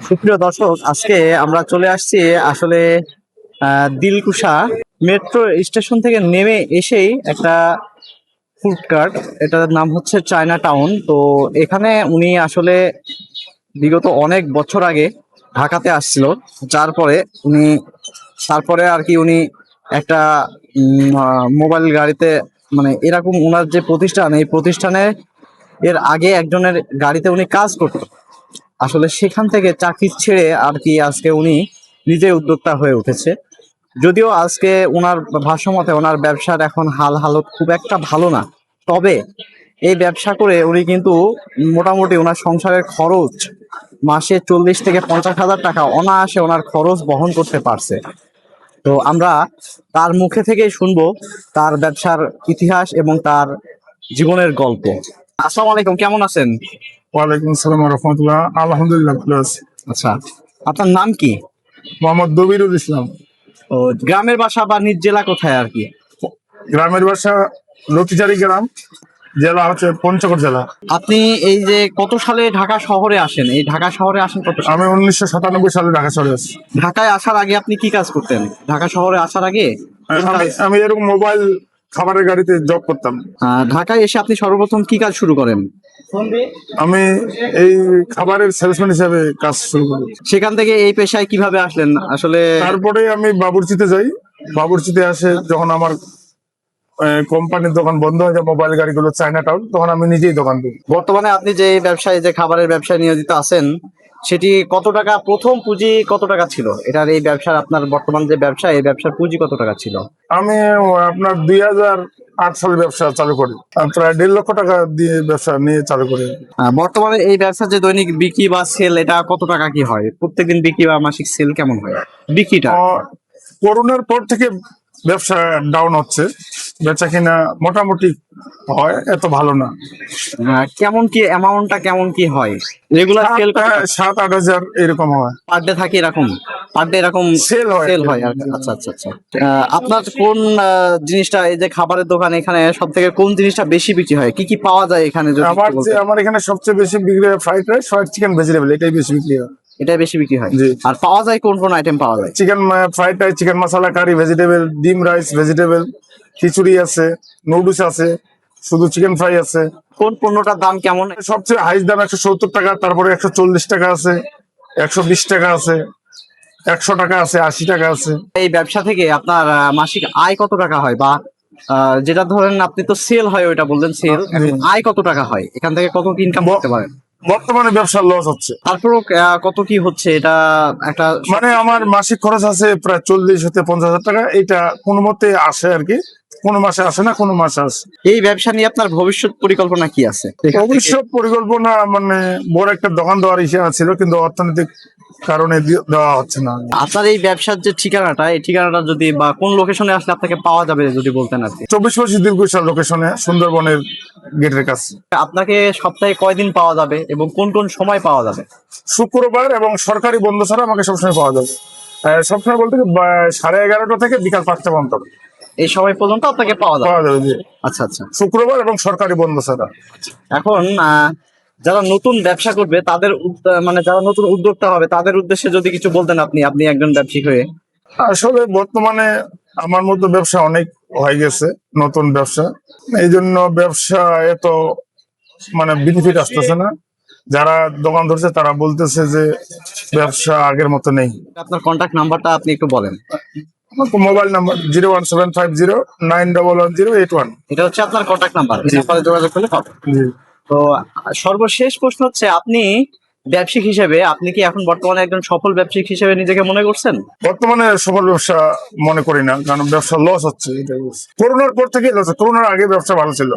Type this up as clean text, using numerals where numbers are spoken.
সুপ্রিয় দর্শক, আজকে আমরা চলে আসছি আসলে দিলকুশা মেট্রো স্টেশন থেকে নেমে এসেই একটা ফুড কার্ট, এটার নাম হচ্ছে চায়না টাউন। তো এখানে উনি আসলে বিগত অনেক বছর আগে ঢাকাতে আসছিল, যার পরে উনি তারপরে আর কি উনি একটা মোবাইল গাড়িতে, মানে এরকম ওনার যে প্রতিষ্ঠান, এই প্রতিষ্ঠানে এর আগে একজনের গাড়িতে উনি কাজ করতো। আসলে সেখান থেকে চাকরি ছেড়ে আর কি আজকে উনি নিজে উদ্যোক্তা হয়ে উঠেছে। যদিও আজকে ওনার ভাষ্যমতে ওনার ব্যবসার এখন হালত খুব একটা ভালো না, তবে এই ব্যবসা করে উনি কিন্তু মোটামুটি ওনার সংসারের খরচ মাসে 40 থেকে 50 হাজার টাকা অনায়াসে ওনার খরচ বহন করতে পারছে। তো আমরা তার মুখে থেকেই শুনবো তার ব্যবসার ইতিহাস এবং তার জীবনের গল্প। আসসালামু আলাইকুম, কেমন আছেন? ওয়ালাইকুম আসসালাম রহমতুল্লাহ। আলহামদুলিল্লাহ ভালো আছি। আচ্ছা, আপনার নাম কি? মোহাম্মদ দবিরুল ইসলাম। ও, গ্রামের বাসা বা নিজ জেলা কোথায় আর কি? গ্রামের বাসা লতিচারি গ্রাম, জেলা হচ্ছে পঞ্চগড় জেলা। আপনি এই যে কত সালে ঢাকা শহরে আসেন, এই ঢাকা শহরে আসেন কত সালে? আমি 1997 সালে ঢাকা চলে আসছি। ঢাকায় আসার আগে আপনি কি কাজ করতেন? ঢাকা শহরে আসার আগে আমি এরকম মোবাইল খাবারের গাড়িতে জব করতাম। ঢাকায় এসে আপনি সর্বপ্রথম কি কাজ শুরু করেন? আমি এই খাবারের সেলসম্যান হিসাবে কাজ শুরু করি। সেখান থেকে এই পেশায় কিভাবে আসলেন আসলে? তারপরে আমি বাবুর্চিতে যাই। বাবুর্চিতে আসে যখন আমার কোম্পানির দোকান বন্ধ হয়ে যায়, মোবাইল গাড়িগুলো চায়না টাউন, তখন আমি নিজেই দোকান দিই। বর্তমানে আপনি যে ব্যবসায়, যে খাবারের ব্যবসায় নিয়োজিত আছেন, সেটি কত টাকা, প্রথম পুঁজি কত টাকা ছিল এটার, এই ব্যবসার আপনার বর্তমান যে ব্যবসা, এই ব্যবসার পুঁজি কত টাকা ছিল? আমি আপনার 2008 সালে ব্যবসা চালু করি। প্রায় 1.5 লক্ষ টাকা দিয়ে ব্যবসা নিয়ে চালু করি। বর্তমানে এই ব্যবসার যে দৈনিক বিক্রি বা সেল, এটা কত টাকা কি হয়? প্রত্যেকদিন বিক্রি বা মাসিক সেল কেমন হয় বিক্রিটা? করোনার পর থেকে ব্যবসা ডাউন হচ্ছে, বেচা কিনা মোটামুটি হয়, এত ভালো না। কেমন কি অ্যামাউন্টটা কেমন কি হয়? রেগুলার সেল 7-8 হাজার এরকম হয় পার ডে থাকে, এরকম পার ডে এরকম সেল হয়। সেল হয় আর কি। আচ্ছা আচ্ছা আচ্ছা। আপনার কোন জিনিসটা, এই যে খাবারের দোকান, এখানে সব থেকে কোন জিনিসটা বেশি বিক্রি হয়? কি কি পাওয়া যায় এখানে যদি একটু বলতেন? আমার এখানে সবচেয়ে বেশি বিক্রি হয় fried rice, fried chicken, vegetable, এটাই বেশি বিক্রি হয়। এটাই বেশি বিক্রি হয়। জি। আর পাওয়া যায় কোন কোন আইটেম পাওয়া যায়? চিকেন ফ্রাইড রাইস, চিকেন মশলা কারি, ভেজিটেবল, ডিম রাইস, ভেজিটেবল, খিচুড়ি আছে, নুডলস আছে, শুধু চিকেন ফ্রাই আছে। কোন পণ্যটার দাম কেমন? সবচেয়ে হাইস্ট দাম 170 টাকা, তারপরে 140 টাকা আছে, 120 টাকা আছে, 100 টাকা আছে, 80 টাকা আছে। এই ব্যবসা থেকে আপনার মাসিক আয় কত টাকা হয়? বা যেটা ধরেন আপনি তো সেল হয়, ওইটা বললেন সেল, আয় কত টাকা হয় এখান থেকে, কত কি ইনকাম করতে পারেন? বর্তমানে ব্যবসার লস হচ্ছে। তারপরও কত কি হচ্ছে এটা একটা, মানে আমার মাসিক খরচ আছে প্রায় 40 হতে 50 হাজার টাকা। এটা কোনো মতে আসে আর কি, কোনো মাসে আসে না, কোনো মাসে আসে। এই ব্যবসা নিয়ে আপনার ভবিষ্যৎ পরিকল্পনা কি আছে? ভবিষ্যৎ পরিকল্পনা মানে বড় একটা দোকান দেওয়ার ইচ্ছা ছিল, কিন্তু অর্থনৈতিক কারণে দেওয়া হচ্ছে না। আপনার এই ব্যবসার যে ঠিকানাটা, এই ঠিকানাটা যদি বা কোন লোকেশনে আসলে আপনাকে পাওয়া যাবে যদি বলতেন আর কি। 24 দিলকুশা লোকেশনে, সুন্দরবনের গেটের কাছে। আপনাকে সপ্তাহে কয়দিন পাওয়া যাবে এবং কোন কোন সময় পাওয়া যাবে? শুক্রবার এবং সরকারি বন্ধ ছাড়া আমাকে সবসময় পাওয়া যাবে। সবসময় বলতে 11:30 থেকে বিকাল 5টা পর্যন্ত এই সময় পর্যন্ত আপনাকে পাওয়া যাবে? পাওয়া যাবে, জি। আচ্ছা আচ্ছা। শুক্রবার এবং সরকারি বন্ধ ছাড়া। এখন যারা নতুন ব্যবসা করবে, তাদের মানে যারা নতুন উদ্যোক্তা হবে, তাদের উদ্দেশ্যে যদি কিছু বলতেন আপনি, আপনি একজন ব্যবসায়ী হয়ে। আসলে বর্তমানে আমার মতো ব্যবসা অনেক হয়ে গেছে, নতুন ব্যবসা, এই জন্য ব্যবসা এত মানে বেনিফিট আসতেছে না। যারা দোকান ধরছে তারা বলতেছে যে ব্যবসা আগের মতো নেই। আপনার কন্ট্যাক্ট নাম্বারটা আপনি একটু বলেন। Mobile number 01750911081। এটা হচ্ছে আপনার কন্ট্যাক্ট নাম্বার, এই নাম্বারে যোগাযোগ করলে পাবেন। তো সর্বশেষ প্রশ্ন হচ্ছে, আপনি ব্যবসায়িক হিসেবে আপনি কি এখন বর্তমানে একজন সফল ব্যবসায়িক হিসেবে নিজেকে মনে করছেন? বর্তমানে সফল ব্যবসা মনে করি না, কারণ ব্যবসা লস হচ্ছে। করোনার পর থেকে লস, করোনার আগে ব্যবসা ভালো ছিল।